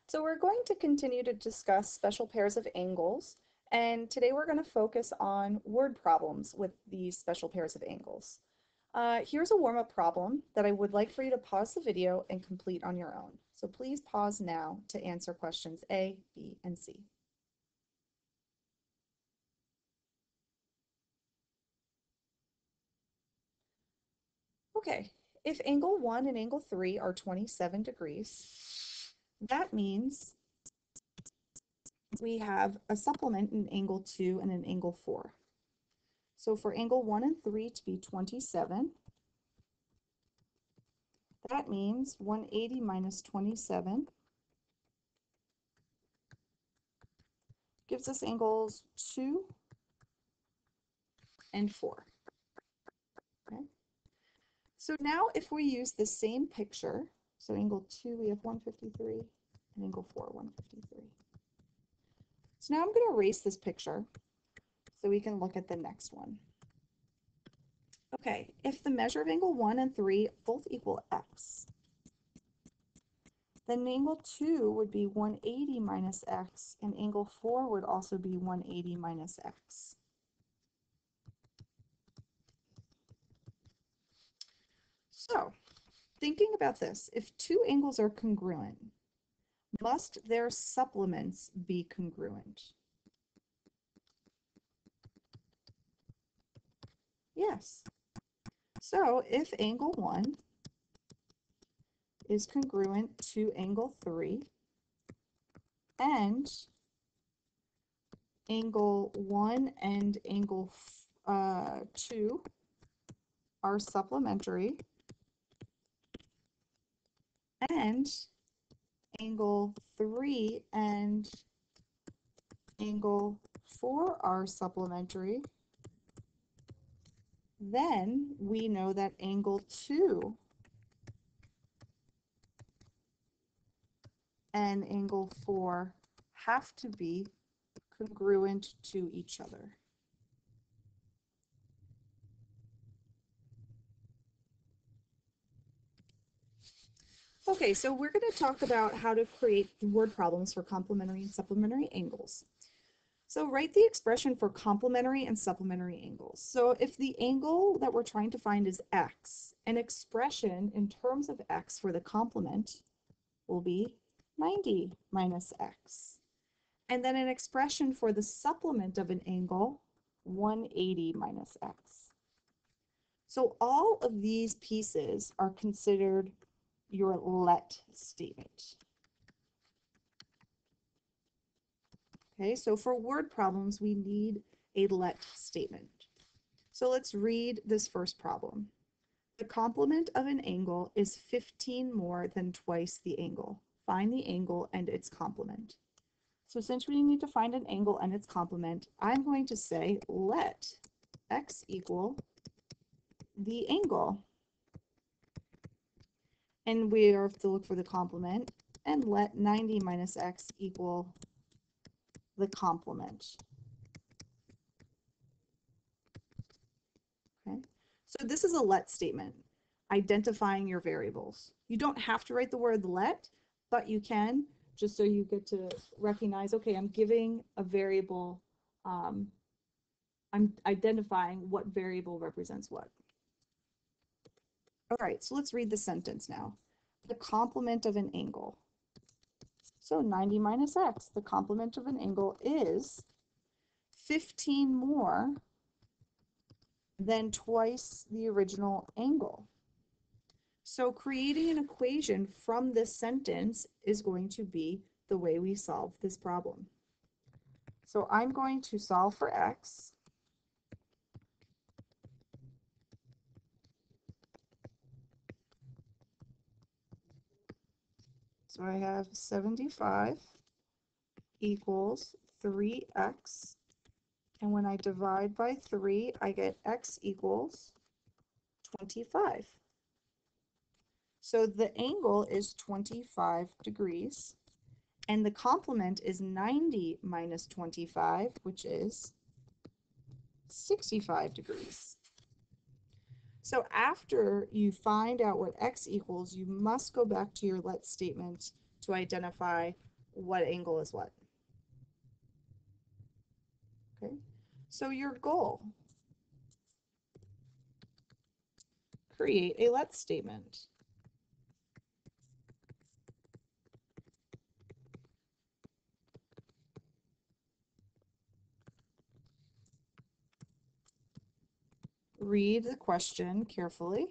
So we're going to continue to discuss special pairs of angles, and today we're going to focus on word problems with these special pairs of angles. Here's a warm-up problem that I would like for you to pause the video and complete on your own. So please pause now to answer questions A, B, and C. Okay, if angle 1 and angle 3 are 27 degrees, that means we have a supplement in angle 2 and an angle 4. So for angle 1 and 3 to be 27, that means 180 minus 27 gives us angles 2 and 4. Okay. So now if we use the same picture, so angle 2 we have 153 and angle 4 153. So now I'm going to erase this picture so we can look at the next one. Okay, if the measure of angle 1 and 3 both equal x, then angle 2 would be 180 minus x, and angle 4 would also be 180 minus x. So, thinking about this, if two angles are congruent, must their supplements be congruent? Yes. So, if angle 1 is congruent to angle 3, and angle 1 and angle 2 are supplementary, and angle 3 and angle 4 are supplementary, then we know that angle 2 and angle 4 have to be congruent to each other. Okay, so we're going to talk about how to create word problems for complementary and supplementary angles. So write the expression for complementary and supplementary angles. So if the angle that we're trying to find is x, an expression in terms of x for the complement will be 90 minus x. And then an expression for the supplement of an angle, 180 minus x. So all of these pieces are considered your let statement. Okay, so for word problems, we need a let statement. So let's read this first problem. The complement of an angle is 15 more than twice the angle. Find the angle and its complement. So since we need to find an angle and its complement, I'm going to say let x equal the angle. And we have to look for the complement, and let 90 minus x equal the complement. Okay, so this is a let statement, identifying your variables. You don't have to write the word let, but you can, just so you get to recognize, okay, I'm giving a variable, I'm identifying what variable represents what. All right, so let's read the sentence now. The complement of an angle. So 90 minus x, the complement of an angle is 15 more than twice the original angle. So creating an equation from this sentence is going to be the way we solve this problem. So I'm going to solve for x. So I have 75 equals 3x. And when I divide by 3, I get x equals 25. So the angle is 25 degrees. And the complement is 90 minus 25, which is 65 degrees. So after you find out what x equals, you must go back to your let statement to identify what angle is what. Okay, so your goal, create a let statement. Read the question carefully.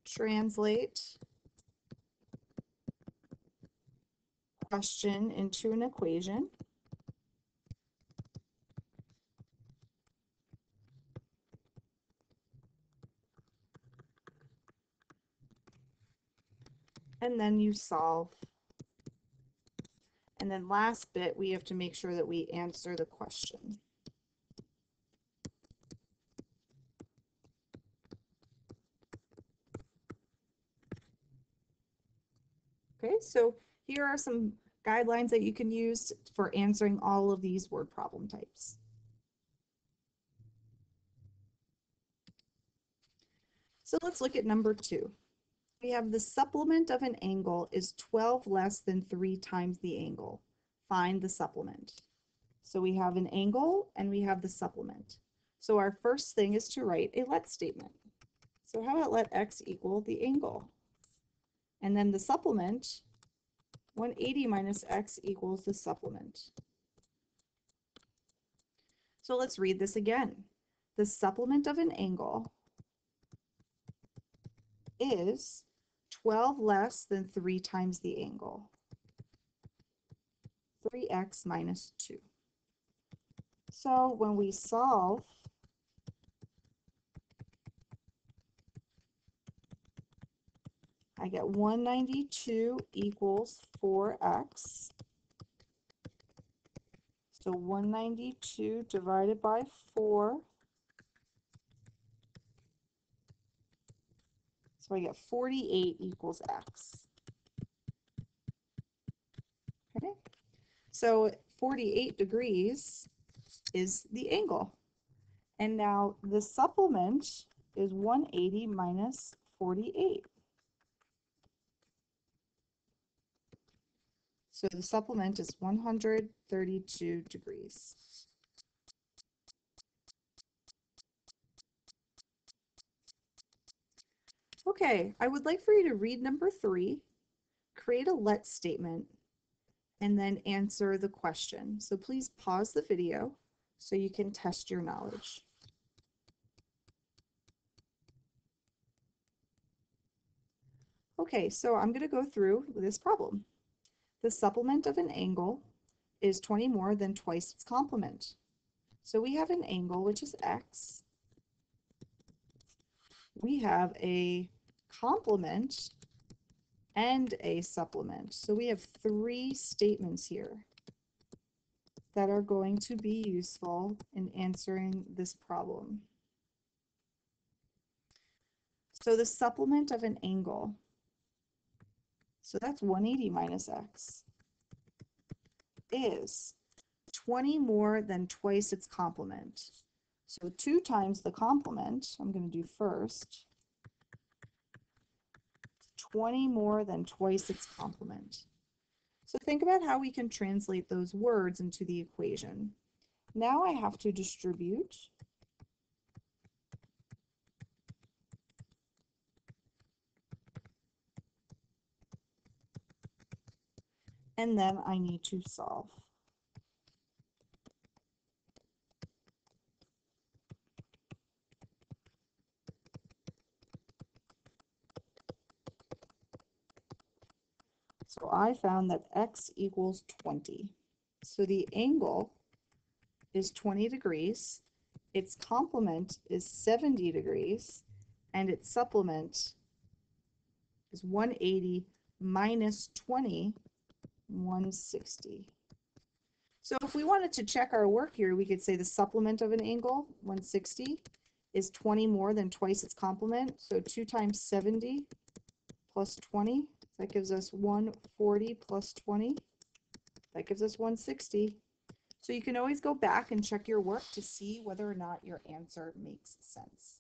Translate question into an equation. And then you solve. And then last bit, we have to make sure that we answer the question. Okay, so here are some guidelines that you can use for answering all of these word problem types. So let's look at number 2. We have the supplement of an angle is 12 less than 3 times the angle. Find the supplement. So we have an angle and we have the supplement. So our first thing is to write a let statement. So how about let x equal the angle? And then the supplement, 180 minus x equals the supplement. So let's read this again. The supplement of an angle is 12 less than 3 times the angle. 3x minus 2. So when we solve, I get 192 equals 4x. So 192 divided by 4. So I get 48 equals x. Okay, so 48 degrees is the angle. And now the supplement is 180 minus 48. So the supplement is 132 degrees. Okay, I would like for you to read number 3, create a let statement, and then answer the question. So please pause the video so you can test your knowledge. Okay, so I'm going to go through this problem. The supplement of an angle is 20 more than twice its complement. So we have an angle, which is x. We have a complement and a supplement. So we have 3 statements here that are going to be useful in answering this problem. So the supplement of an angle, so that's 180 minus x, is 20 more than twice its complement. So 2 times the complement, I'm going to do first, 20 more than twice its complement. So think about how we can translate those words into the equation. Now I have to distribute and then I need to solve. So I found that x equals 20. So the angle is 20 degrees, its complement is 70 degrees, and its supplement is 180 minus 20, 160. So if we wanted to check our work here, we could say the supplement of an angle, 160, is 20 more than twice its complement. So 2 times 70 plus 20, that gives us 140 plus 20. That gives us 160. So you can always go back and check your work to see whether or not your answer makes sense.